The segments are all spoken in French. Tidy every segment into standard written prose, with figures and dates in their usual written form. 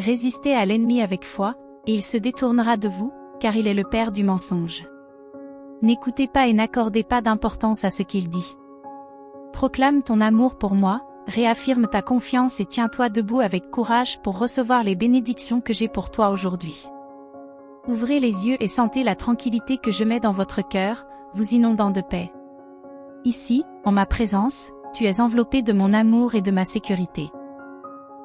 Résistez à l'ennemi avec foi, et il se détournera de vous, car il est le père du mensonge. N'écoutez pas et n'accordez pas d'importance à ce qu'il dit. Proclame ton amour pour moi, réaffirme ta confiance et tiens-toi debout avec courage pour recevoir les bénédictions que j'ai pour toi aujourd'hui. Ouvrez les yeux et sentez la tranquillité que je mets dans votre cœur, vous inondant de paix. Ici, en ma présence, tu es enveloppé de mon amour et de ma sécurité.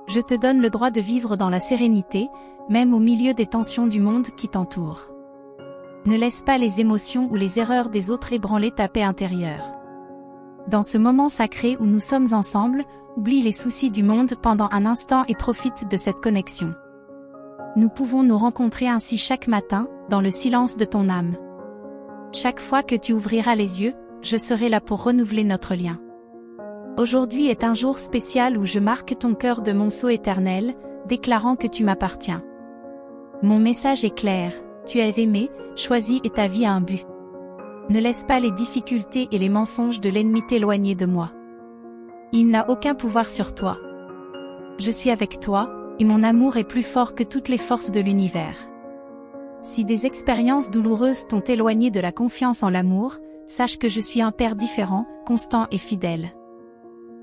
Je te donne le droit de vivre dans la sérénité, même au milieu des tensions du monde qui t'entoure. Ne laisse pas les émotions ou les erreurs des autres ébranler ta paix intérieure. Dans ce moment sacré où nous sommes ensemble, oublie les soucis du monde pendant un instant et profite de cette connexion. Nous pouvons nous rencontrer ainsi chaque matin, dans le silence de ton âme. Chaque fois que tu ouvriras les yeux, je serai là pour renouveler notre lien. Aujourd'hui est un jour spécial où je marque ton cœur de monceau éternel, déclarant que tu m'appartiens. Mon message est clair, tu es aimé, choisi et ta vie a un but. Ne laisse pas les difficultés et les mensonges de l'ennemi t'éloigner de moi. Il n'a aucun pouvoir sur toi. Je suis avec toi, et mon amour est plus fort que toutes les forces de l'univers. Si des expériences douloureuses t'ont éloigné de la confiance en l'amour, sache que je suis un père différent, constant et fidèle.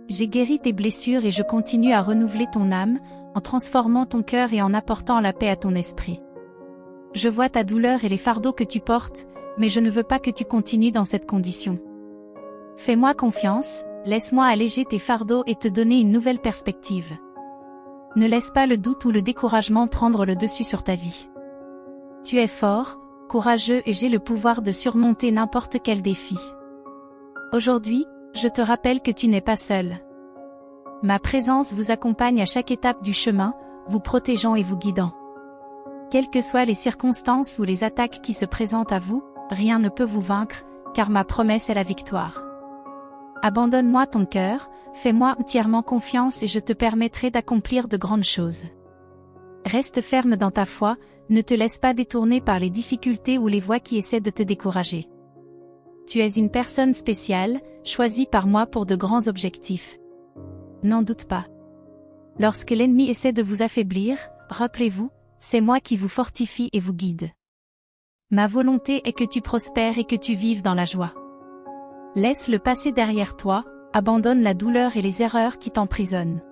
J'ai guéri tes blessures et je continue à renouveler ton âme, en transformant ton cœur et en apportant la paix à ton esprit. Je vois ta douleur et les fardeaux que tu portes, mais je ne veux pas que tu continues dans cette condition. Fais-moi confiance, laisse-moi alléger tes fardeaux et te donner une nouvelle perspective. Ne laisse pas le doute ou le découragement prendre le dessus sur ta vie. Tu es fort, courageux et j'ai le pouvoir de surmonter n'importe quel défi. Aujourd'hui, je te rappelle que tu n'es pas seul. Ma présence vous accompagne à chaque étape du chemin, vous protégeant et vous guidant. Quelles que soient les circonstances ou les attaques qui se présentent à vous, rien ne peut vous vaincre, car ma promesse est la victoire. Abandonne-moi ton cœur, fais-moi entièrement confiance et je te permettrai d'accomplir de grandes choses. Reste ferme dans ta foi, ne te laisse pas détourner par les difficultés ou les voix qui essaient de te décourager. Tu es une personne spéciale, choisie par moi pour de grands objectifs. N'en doute pas. Lorsque l'ennemi essaie de vous affaiblir, rappelez-vous, c'est moi qui vous fortifie et vous guide. Ma volonté est que tu prospères et que tu vives dans la joie. Laisse le passé derrière toi, abandonne la douleur et les erreurs qui t'emprisonnent.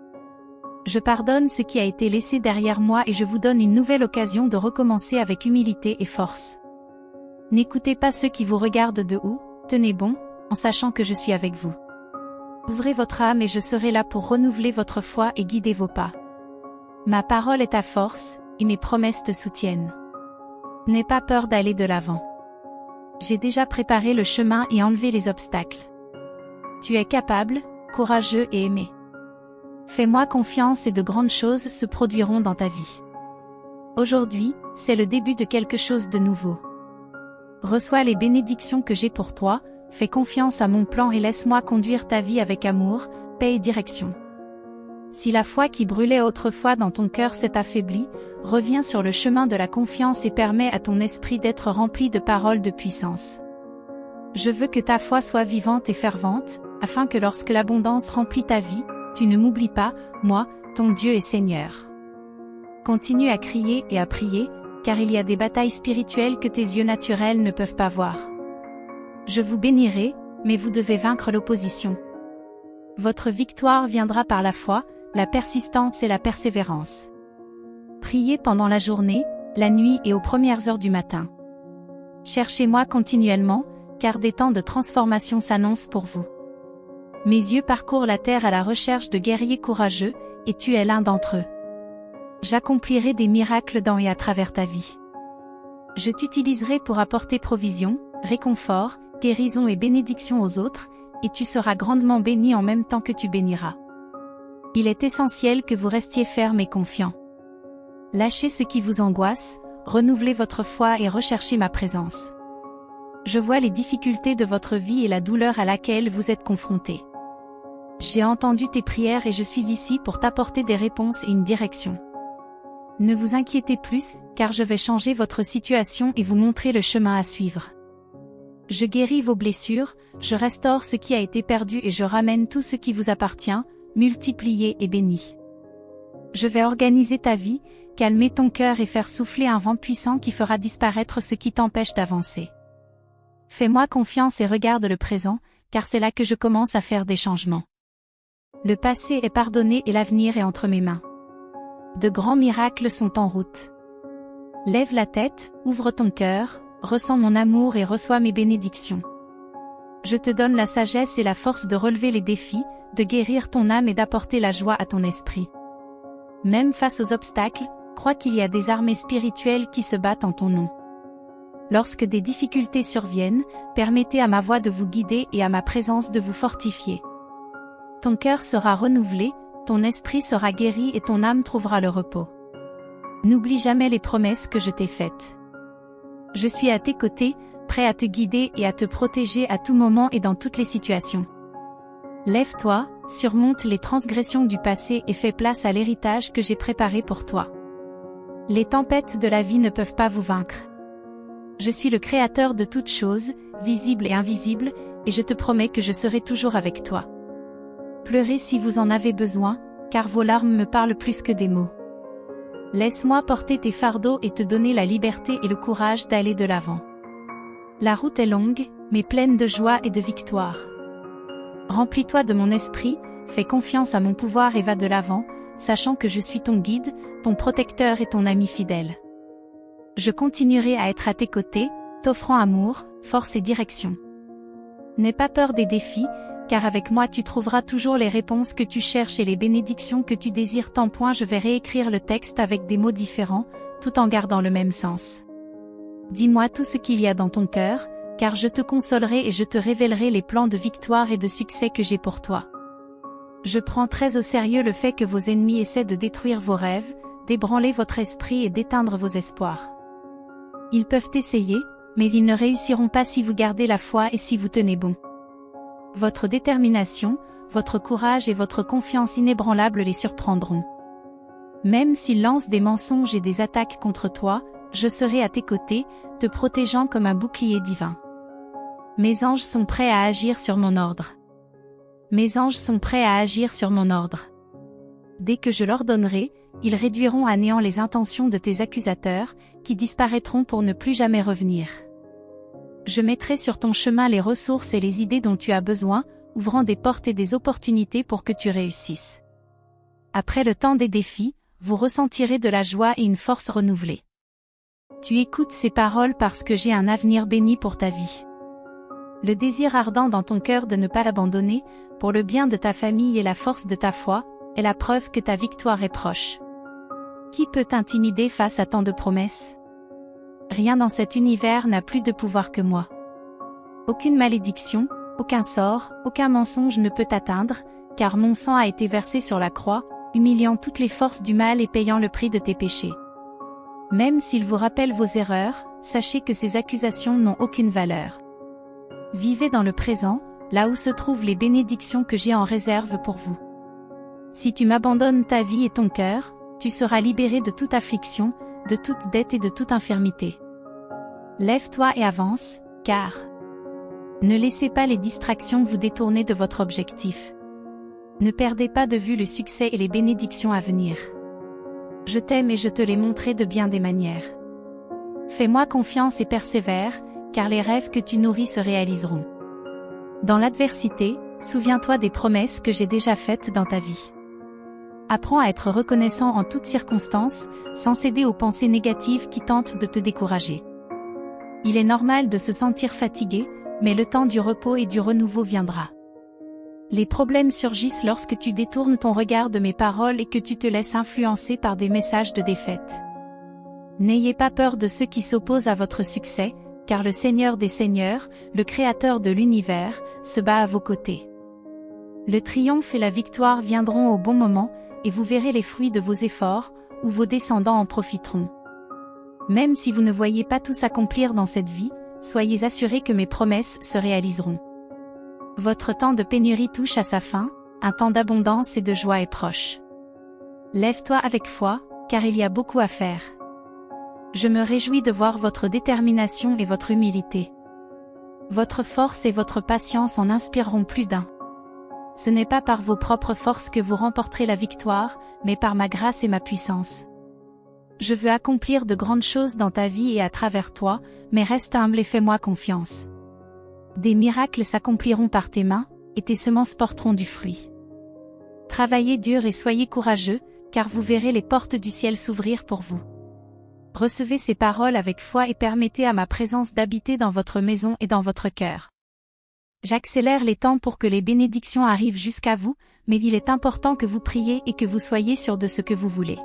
Je pardonne ce qui a été laissé derrière moi et je vous donne une nouvelle occasion de recommencer avec humilité et force. N'écoutez pas ceux qui vous regardent de haut, tenez bon, en sachant que je suis avec vous. Ouvrez votre âme et je serai là pour renouveler votre foi et guider vos pas. Ma parole est ta force, et mes promesses te soutiennent. N'aie pas peur d'aller de l'avant. J'ai déjà préparé le chemin et enlevé les obstacles. Tu es capable, courageux et aimé. Fais-moi confiance et de grandes choses se produiront dans ta vie. Aujourd'hui, c'est le début de quelque chose de nouveau. Reçois les bénédictions que j'ai pour toi, fais confiance à mon plan et laisse-moi conduire ta vie avec amour, paix et direction. Si la foi qui brûlait autrefois dans ton cœur s'est affaiblie, reviens sur le chemin de la confiance et permets à ton esprit d'être rempli de paroles de puissance. Je veux que ta foi soit vivante et fervente, afin que lorsque l'abondance remplit ta vie, tu ne m'oublies pas, moi, ton Dieu et Seigneur. Continue à crier et à prier, car il y a des batailles spirituelles que tes yeux naturels ne peuvent pas voir. Je vous bénirai, mais vous devez vaincre l'opposition. Votre victoire viendra par la foi, la persistance et la persévérance. Priez pendant la journée, la nuit et aux premières heures du matin. Cherchez-moi continuellement, car des temps de transformation s'annoncent pour vous. Mes yeux parcourent la terre à la recherche de guerriers courageux, et tu es l'un d'entre eux. J'accomplirai des miracles dans et à travers ta vie. Je t'utiliserai pour apporter provision, réconfort, guérison et bénédiction aux autres, et tu seras grandement béni en même temps que tu béniras. Il est essentiel que vous restiez ferme et confiant. Lâchez ce qui vous angoisse, renouvelez votre foi et recherchez ma présence. Je vois les difficultés de votre vie et la douleur à laquelle vous êtes confrontés. J'ai entendu tes prières et je suis ici pour t'apporter des réponses et une direction. Ne vous inquiétez plus, car je vais changer votre situation et vous montrer le chemin à suivre. Je guéris vos blessures, je restaure ce qui a été perdu et je ramène tout ce qui vous appartient, multiplié et béni. Je vais organiser ta vie, calmer ton cœur et faire souffler un vent puissant qui fera disparaître ce qui t'empêche d'avancer. Fais-moi confiance et regarde le présent, car c'est là que je commence à faire des changements. Le passé est pardonné et l'avenir est entre mes mains. De grands miracles sont en route. Lève la tête, ouvre ton cœur, ressens mon amour et reçois mes bénédictions. Je te donne la sagesse et la force de relever les défis, de guérir ton âme et d'apporter la joie à ton esprit. Même face aux obstacles, crois qu'il y a des armées spirituelles qui se battent en ton nom. Lorsque des difficultés surviennent, permettez à ma voix de vous guider et à ma présence de vous fortifier. Ton cœur sera renouvelé, ton esprit sera guéri et ton âme trouvera le repos. N'oublie jamais les promesses que je t'ai faites. Je suis à tes côtés, prêt à te guider et à te protéger à tout moment et dans toutes les situations. Lève-toi, surmonte les transgressions du passé et fais place à l'héritage que j'ai préparé pour toi. Les tempêtes de la vie ne peuvent pas vous vaincre. Je suis le créateur de toutes choses, visibles et invisibles, et je te promets que je serai toujours avec toi. Pleurez si vous en avez besoin, car vos larmes me parlent plus que des mots. Laisse-moi porter tes fardeaux et te donner la liberté et le courage d'aller de l'avant. La route est longue, mais pleine de joie et de victoire. Remplis-toi de mon esprit, fais confiance à mon pouvoir et va de l'avant, sachant que je suis ton guide, ton protecteur et ton ami fidèle. Je continuerai à être à tes côtés, t'offrant amour, force et direction. N'aie pas peur des défis, car avec moi tu trouveras toujours les réponses que tu cherches et les bénédictions que tu désires tant point je vais réécrire le texte avec des mots différents, tout en gardant le même sens. Dis-moi tout ce qu'il y a dans ton cœur, car je te consolerai et je te révélerai les plans de victoire et de succès que j'ai pour toi. Je prends très au sérieux le fait que vos ennemis essaient de détruire vos rêves, d'ébranler votre esprit et d'éteindre vos espoirs. Ils peuvent essayer, mais ils ne réussiront pas si vous gardez la foi et si vous tenez bon. Votre détermination, votre courage et votre confiance inébranlable les surprendront. Même s'ils lancent des mensonges et des attaques contre toi, je serai à tes côtés, te protégeant comme un bouclier divin. Mes anges sont prêts à agir sur mon ordre. Mes anges sont prêts à agir sur mon ordre. Dès que je l'ordonnerai, ils réduiront à néant les intentions de tes accusateurs, qui disparaîtront pour ne plus jamais revenir. Je mettrai sur ton chemin les ressources et les idées dont tu as besoin, ouvrant des portes et des opportunités pour que tu réussisses. Après le temps des défis, vous ressentirez de la joie et une force renouvelée. Tu écoutes ces paroles parce que j'ai un avenir béni pour ta vie. Le désir ardent dans ton cœur de ne pas l'abandonner, pour le bien de ta famille et la force de ta foi, est la preuve que ta victoire est proche. Qui peut t'intimider face à tant de promesses ? Rien dans cet univers n'a plus de pouvoir que moi. Aucune malédiction, aucun sort, aucun mensonge ne peut t'atteindre, car mon sang a été versé sur la croix, humiliant toutes les forces du mal et payant le prix de tes péchés. Même s'il vous rappelle vos erreurs, sachez que ces accusations n'ont aucune valeur. Vivez dans le présent, là où se trouvent les bénédictions que j'ai en réserve pour vous. Si tu m'abandonnes ta vie et ton cœur, tu seras libéré de toute affliction, de toute dette et de toute infirmité. Lève-toi et avance, car ne laissez pas les distractions vous détourner de votre objectif. Ne perdez pas de vue le succès et les bénédictions à venir. Je t'aime et je te les montrerai de bien des manières. Fais-moi confiance et persévère, car les rêves que tu nourris se réaliseront. Dans l'adversité, souviens-toi des promesses que j'ai déjà faites dans ta vie. Apprends à être reconnaissant en toutes circonstances, sans céder aux pensées négatives qui tentent de te décourager. Il est normal de se sentir fatigué, mais le temps du repos et du renouveau viendra. Les problèmes surgissent lorsque tu détournes ton regard de mes paroles et que tu te laisses influencer par des messages de défaite. N'ayez pas peur de ceux qui s'opposent à votre succès, car le Seigneur des Seigneurs, le Créateur de l'univers, se bat à vos côtés. Le triomphe et la victoire viendront au bon moment, et vous verrez les fruits de vos efforts, ou vos descendants en profiteront. Même si vous ne voyez pas tout s'accomplir dans cette vie, soyez assurés que mes promesses se réaliseront. Votre temps de pénurie touche à sa fin, un temps d'abondance et de joie est proche. Lève-toi avec foi, car il y a beaucoup à faire. Je me réjouis de voir votre détermination et votre humilité. Votre force et votre patience en inspireront plus d'un. Ce n'est pas par vos propres forces que vous remporterez la victoire, mais par ma grâce et ma puissance. Je veux accomplir de grandes choses dans ta vie et à travers toi, mais reste humble et fais-moi confiance. Des miracles s'accompliront par tes mains, et tes semences porteront du fruit. Travaillez dur et soyez courageux, car vous verrez les portes du ciel s'ouvrir pour vous. Recevez ces paroles avec foi et permettez à ma présence d'habiter dans votre maison et dans votre cœur. J'accélère les temps pour que les bénédictions arrivent jusqu'à vous, mais il est important que vous priez et que vous soyez sûr de ce que vous voulez.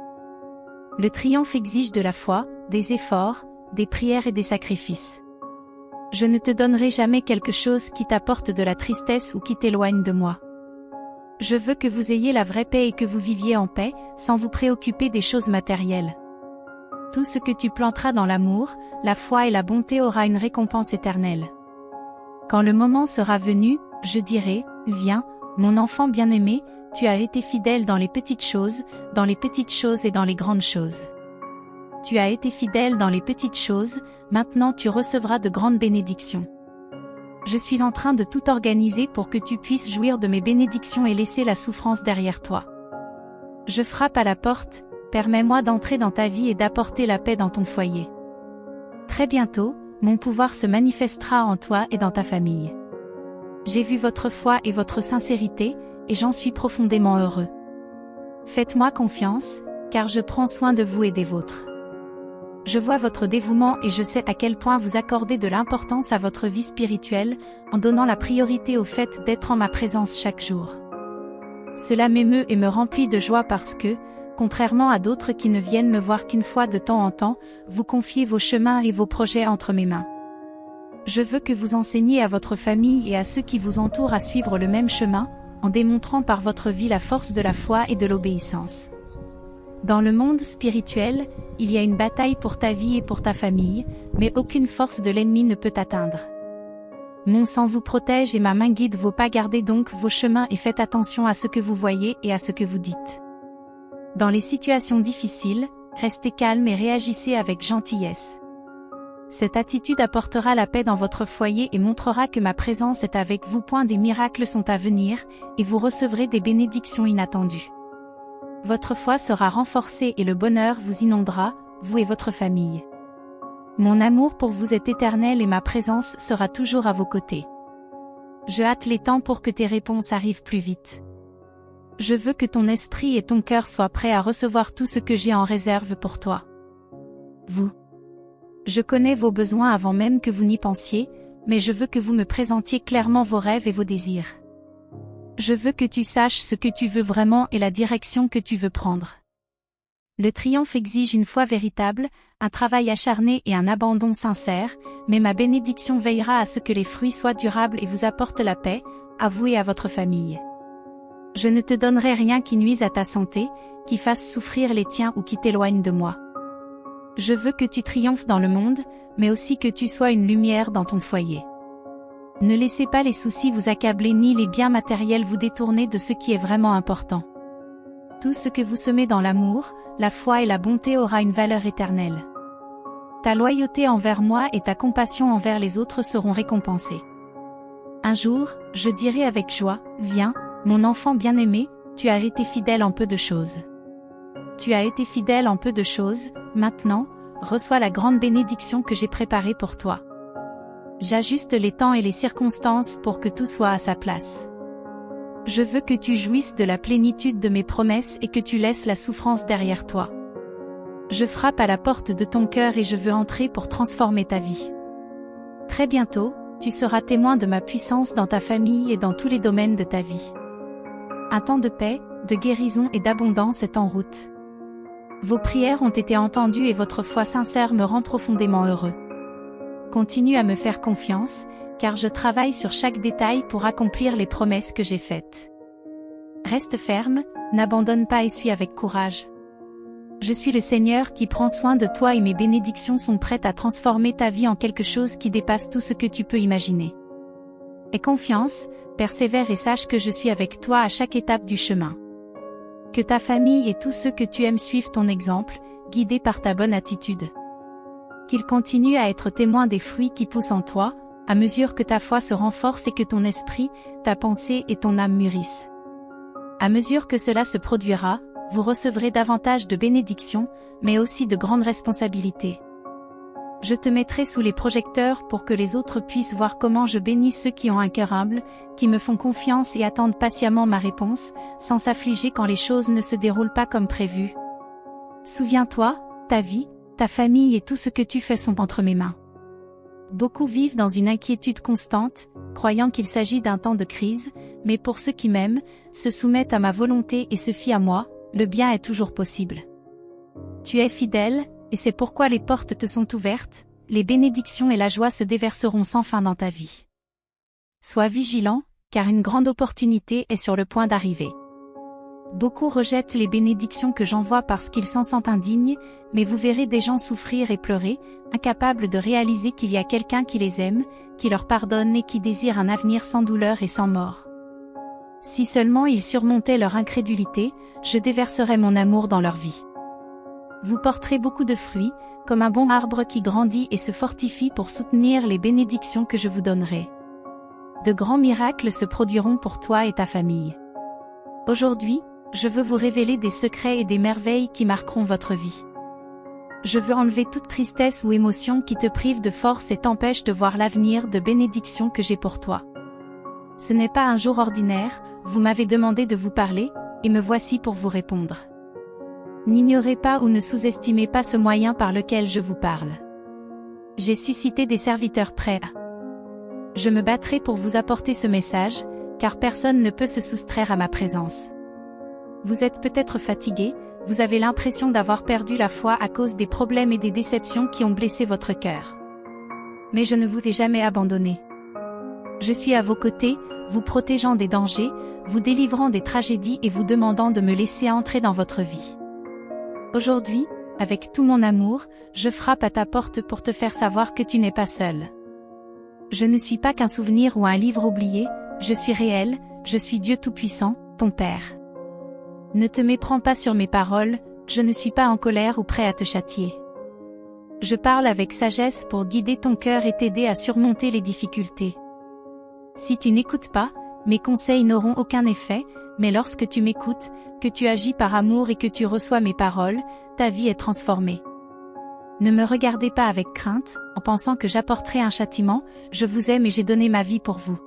Le triomphe exige de la foi, des efforts, des prières et des sacrifices. Je ne te donnerai jamais quelque chose qui t'apporte de la tristesse ou qui t'éloigne de moi. Je veux que vous ayez la vraie paix et que vous viviez en paix, sans vous préoccuper des choses matérielles. Tout ce que tu planteras dans l'amour, la foi et la bonté aura une récompense éternelle. Quand le moment sera venu, je dirai, viens, mon enfant bien-aimé, tu as été fidèle dans les petites choses et dans les grandes choses. Tu as été fidèle dans les petites choses, maintenant tu recevras de grandes bénédictions. Je suis en train de tout organiser pour que tu puisses jouir de mes bénédictions et laisser la souffrance derrière toi. Je frappe à la porte, permets-moi d'entrer dans ta vie et d'apporter la paix dans ton foyer. Très bientôt, mon pouvoir se manifestera en toi et dans ta famille. J'ai vu votre foi et votre sincérité, et j'en suis profondément heureux. Faites-moi confiance, car je prends soin de vous et des vôtres. Je vois votre dévouement et je sais à quel point vous accordez de l'importance à votre vie spirituelle, en donnant la priorité au fait d'être en ma présence chaque jour. Cela m'émeut et me remplit de joie parce que, contrairement à d'autres qui ne viennent me voir qu'une fois de temps en temps, vous confiez vos chemins et vos projets entre mes mains. Je veux que vous enseigniez à votre famille et à ceux qui vous entourent à suivre le même chemin, en démontrant par votre vie la force de la foi et de l'obéissance. Dans le monde spirituel, il y a une bataille pour ta vie et pour ta famille, mais aucune force de l'ennemi ne peut t'atteindre. Mon sang vous protège et ma main guide vos pas, gardez donc vos chemins et faites attention à ce que vous voyez et à ce que vous dites. Dans les situations difficiles, restez calme et réagissez avec gentillesse. Cette attitude apportera la paix dans votre foyer et montrera que ma présence est avec vous. Des miracles sont à venir, et vous recevrez des bénédictions inattendues. Votre foi sera renforcée et le bonheur vous inondera, vous et votre famille. Mon amour pour vous est éternel et ma présence sera toujours à vos côtés. Je hâte les temps pour que tes réponses arrivent plus vite. Je veux que ton esprit et ton cœur soient prêts à recevoir tout ce que j'ai en réserve pour toi. Vous. Je connais vos besoins avant même que vous n'y pensiez, mais je veux que vous me présentiez clairement vos rêves et vos désirs. Je veux que tu saches ce que tu veux vraiment et la direction que tu veux prendre. Le triomphe exige une foi véritable, un travail acharné et un abandon sincère, mais ma bénédiction veillera à ce que les fruits soient durables et vous apportent la paix, à vous et à votre famille. Je ne te donnerai rien qui nuise à ta santé, qui fasse souffrir les tiens ou qui t'éloigne de moi. Je veux que tu triomphes dans le monde, mais aussi que tu sois une lumière dans ton foyer. Ne laissez pas les soucis vous accabler ni les biens matériels vous détourner de ce qui est vraiment important. Tout ce que vous semez dans l'amour, la foi et la bonté aura une valeur éternelle. Ta loyauté envers moi et ta compassion envers les autres seront récompensées. Un jour, je dirai avec joie, viens, mon enfant bien-aimé, tu as été fidèle en peu de choses. Tu as été fidèle en peu de choses, maintenant, reçois la grande bénédiction que j'ai préparée pour toi. J'ajuste les temps et les circonstances pour que tout soit à sa place. Je veux que tu jouisses de la plénitude de mes promesses et que tu laisses la souffrance derrière toi. Je frappe à la porte de ton cœur et je veux entrer pour transformer ta vie. Très bientôt, tu seras témoin de ma puissance dans ta famille et dans tous les domaines de ta vie. Un temps de paix, de guérison et d'abondance est en route. Vos prières ont été entendues et votre foi sincère me rend profondément heureux. Continue à me faire confiance, car je travaille sur chaque détail pour accomplir les promesses que j'ai faites. Reste ferme, n'abandonne pas et suis avec courage. Je suis le Seigneur qui prend soin de toi et mes bénédictions sont prêtes à transformer ta vie en quelque chose qui dépasse tout ce que tu peux imaginer. Aie confiance, persévère et sache que je suis avec toi à chaque étape du chemin. Que ta famille et tous ceux que tu aimes suivent ton exemple, guidés par ta bonne attitude. Qu'ils continuent à être témoins des fruits qui poussent en toi, à mesure que ta foi se renforce et que ton esprit, ta pensée et ton âme mûrissent. À mesure que cela se produira, vous recevrez davantage de bénédictions, mais aussi de grandes responsabilités. Je te mettrai sous les projecteurs pour que les autres puissent voir comment je bénis ceux qui ont un cœur humble, qui me font confiance et attendent patiemment ma réponse, sans s'affliger quand les choses ne se déroulent pas comme prévu. Souviens-toi, ta vie, ta famille et tout ce que tu fais sont entre mes mains. Beaucoup vivent dans une inquiétude constante, croyant qu'il s'agit d'un temps de crise, mais pour ceux qui m'aiment, se soumettent à ma volonté et se fient à moi, le bien est toujours possible. Tu es fidèle, et c'est pourquoi les portes te sont ouvertes, les bénédictions et la joie se déverseront sans fin dans ta vie. Sois vigilant, car une grande opportunité est sur le point d'arriver. Beaucoup rejettent les bénédictions que j'envoie parce qu'ils s'en sentent indignes, mais vous verrez des gens souffrir et pleurer, incapables de réaliser qu'il y a quelqu'un qui les aime, qui leur pardonne et qui désire un avenir sans douleur et sans mort. Si seulement ils surmontaient leur incrédulité, je déverserais mon amour dans leur vie. Vous porterez beaucoup de fruits, comme un bon arbre qui grandit et se fortifie pour soutenir les bénédictions que je vous donnerai. De grands miracles se produiront pour toi et ta famille. Aujourd'hui, je veux vous révéler des secrets et des merveilles qui marqueront votre vie. Je veux enlever toute tristesse ou émotion qui te prive de force et t'empêche de voir l'avenir de bénédictions que j'ai pour toi. Ce n'est pas un jour ordinaire, vous m'avez demandé de vous parler, et me voici pour vous répondre. N'ignorez pas ou ne sous-estimez pas ce moyen par lequel je vous parle. J'ai suscité des serviteurs prêts. Je me battrai pour vous apporter ce message, car personne ne peut se soustraire à ma présence. Vous êtes peut-être fatigué, vous avez l'impression d'avoir perdu la foi à cause des problèmes et des déceptions qui ont blessé votre cœur. Mais je ne vous ai jamais abandonné. Je suis à vos côtés, vous protégeant des dangers, vous délivrant des tragédies et vous demandant de me laisser entrer dans votre vie. Aujourd'hui, avec tout mon amour, je frappe à ta porte pour te faire savoir que tu n'es pas seul. Je ne suis pas qu'un souvenir ou un livre oublié, je suis réel, je suis Dieu Tout-Puissant, ton Père. Ne te méprends pas sur mes paroles, je ne suis pas en colère ou prêt à te châtier. Je parle avec sagesse pour guider ton cœur et t'aider à surmonter les difficultés. Si tu n'écoutes pas, mes conseils n'auront aucun effet, mais lorsque tu m'écoutes, que tu agis par amour et que tu reçois mes paroles, ta vie est transformée. Ne me regardez pas avec crainte, en pensant que j'apporterai un châtiment, je vous aime et j'ai donné ma vie pour vous.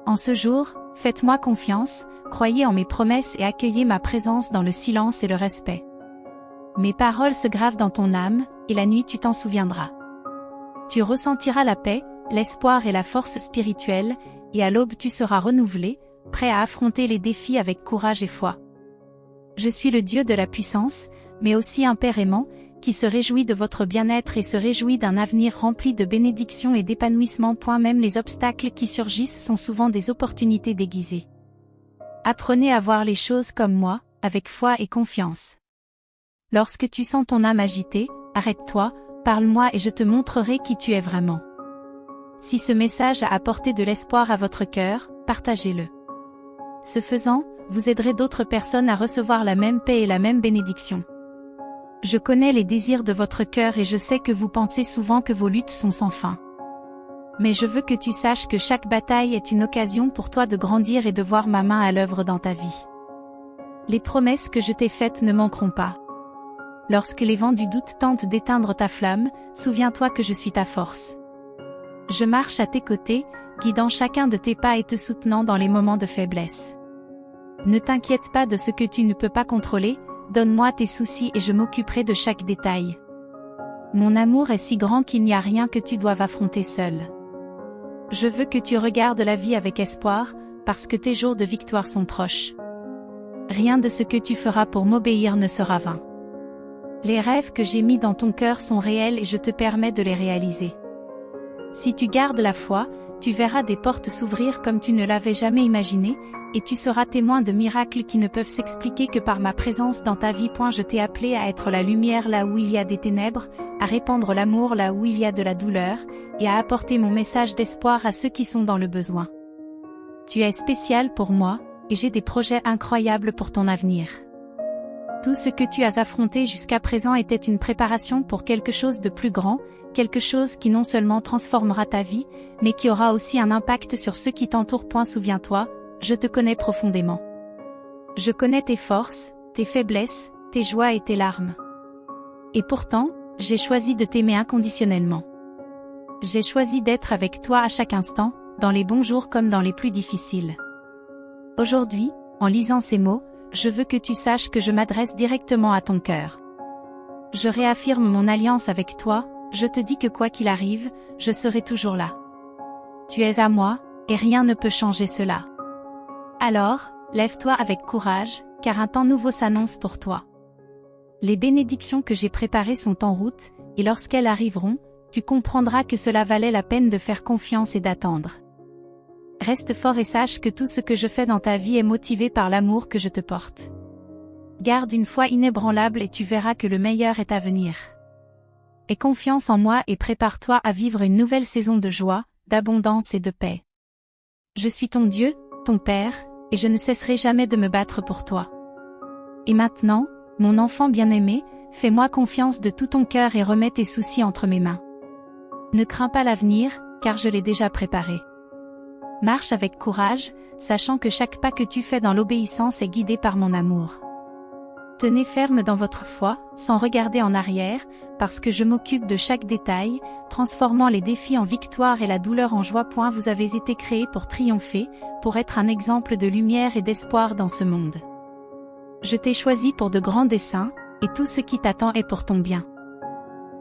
En ce jour, faites-moi confiance, croyez en mes promesses et accueillez ma présence dans le silence et le respect. Mes paroles se gravent dans ton âme, et la nuit tu t'en souviendras. Tu ressentiras la paix, l'espoir et la force spirituelle, et à l'aube tu seras renouvelé, prêt à affronter les défis avec courage et foi. Je suis le Dieu de la puissance, mais aussi un Père aimant, qui se réjouit de votre bien-être et se réjouit d'un avenir rempli de bénédictions et d'épanouissement. Même les obstacles qui surgissent sont souvent des opportunités déguisées. Apprenez à voir les choses comme moi, avec foi et confiance. Lorsque tu sens ton âme agitée, arrête-toi, parle-moi et je te montrerai qui tu es vraiment. Si ce message a apporté de l'espoir à votre cœur, partagez-le. Ce faisant, vous aiderez d'autres personnes à recevoir la même paix et la même bénédiction. Je connais les désirs de votre cœur et je sais que vous pensez souvent que vos luttes sont sans fin. Mais je veux que tu saches que chaque bataille est une occasion pour toi de grandir et de voir ma main à l'œuvre dans ta vie. Les promesses que je t'ai faites ne manqueront pas. Lorsque les vents du doute tentent d'éteindre ta flamme, souviens-toi que je suis ta force. Je marche à tes côtés, guidant chacun de tes pas et te soutenant dans les moments de faiblesse. Ne t'inquiète pas de ce que tu ne peux pas contrôler, donne-moi tes soucis et je m'occuperai de chaque détail. Mon amour est si grand qu'il n'y a rien que tu doives affronter seul. Je veux que tu regardes la vie avec espoir, parce que tes jours de victoire sont proches. Rien de ce que tu feras pour m'obéir ne sera vain. Les rêves que j'ai mis dans ton cœur sont réels et je te permets de les réaliser. Si tu gardes la foi, tu verras des portes s'ouvrir comme tu ne l'avais jamais imaginé, et tu seras témoin de miracles qui ne peuvent s'expliquer que par ma présence dans ta vie. Je t'ai appelé à être la lumière là où il y a des ténèbres, à répandre l'amour là où il y a de la douleur, et à apporter mon message d'espoir à ceux qui sont dans le besoin. Tu es spécial pour moi, et j'ai des projets incroyables pour ton avenir. Tout ce que tu as affronté jusqu'à présent était une préparation pour quelque chose de plus grand, quelque chose qui non seulement transformera ta vie, mais qui aura aussi un impact sur ceux qui t'entourent. Souviens-toi, je te connais profondément. Je connais tes forces, tes faiblesses, tes joies et tes larmes. Et pourtant, j'ai choisi de t'aimer inconditionnellement. J'ai choisi d'être avec toi à chaque instant, dans les bons jours comme dans les plus difficiles. Aujourd'hui, en lisant ces mots, je veux que tu saches que je m'adresse directement à ton cœur. Je réaffirme mon alliance avec toi, je te dis que quoi qu'il arrive, je serai toujours là. Tu es à moi, et rien ne peut changer cela. Alors, lève-toi avec courage, car un temps nouveau s'annonce pour toi. Les bénédictions que j'ai préparées sont en route, et lorsqu'elles arriveront, tu comprendras que cela valait la peine de faire confiance et d'attendre. Reste fort et sache que tout ce que je fais dans ta vie est motivé par l'amour que je te porte. Garde une foi inébranlable et tu verras que le meilleur est à venir. Aie confiance en moi et prépare-toi à vivre une nouvelle saison de joie, d'abondance et de paix. Je suis ton Dieu, ton Père, et je ne cesserai jamais de me battre pour toi. Et maintenant, mon enfant bien-aimé, fais-moi confiance de tout ton cœur et remets tes soucis entre mes mains. Ne crains pas l'avenir, car je l'ai déjà préparé. Marche avec courage, sachant que chaque pas que tu fais dans l'obéissance est guidé par mon amour. Tenez ferme dans votre foi, sans regarder en arrière, parce que je m'occupe de chaque détail, transformant les défis en victoire et la douleur en joie. Vous avez été créés pour triompher, pour être un exemple de lumière et d'espoir dans ce monde. Je t'ai choisi pour de grands desseins, et tout ce qui t'attend est pour ton bien.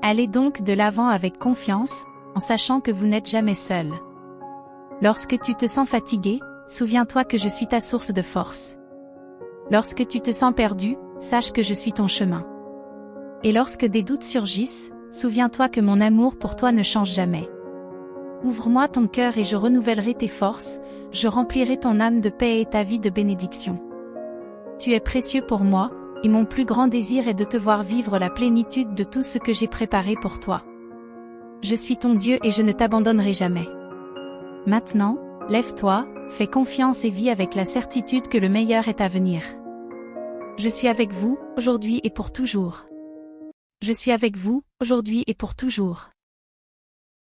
Allez donc de l'avant avec confiance, en sachant que vous n'êtes jamais seul. Lorsque tu te sens fatigué, souviens-toi que je suis ta source de force. Lorsque tu te sens perdu, sache que je suis ton chemin. Et lorsque des doutes surgissent, souviens-toi que mon amour pour toi ne change jamais. Ouvre-moi ton cœur et je renouvellerai tes forces, je remplirai ton âme de paix et ta vie de bénédiction. Tu es précieux pour moi, et mon plus grand désir est de te voir vivre la plénitude de tout ce que j'ai préparé pour toi. Je suis ton Dieu et je ne t'abandonnerai jamais. Maintenant, lève-toi, fais confiance et vis avec la certitude que le meilleur est à venir. Je suis avec vous, aujourd'hui et pour toujours. Je suis avec vous, aujourd'hui et pour toujours.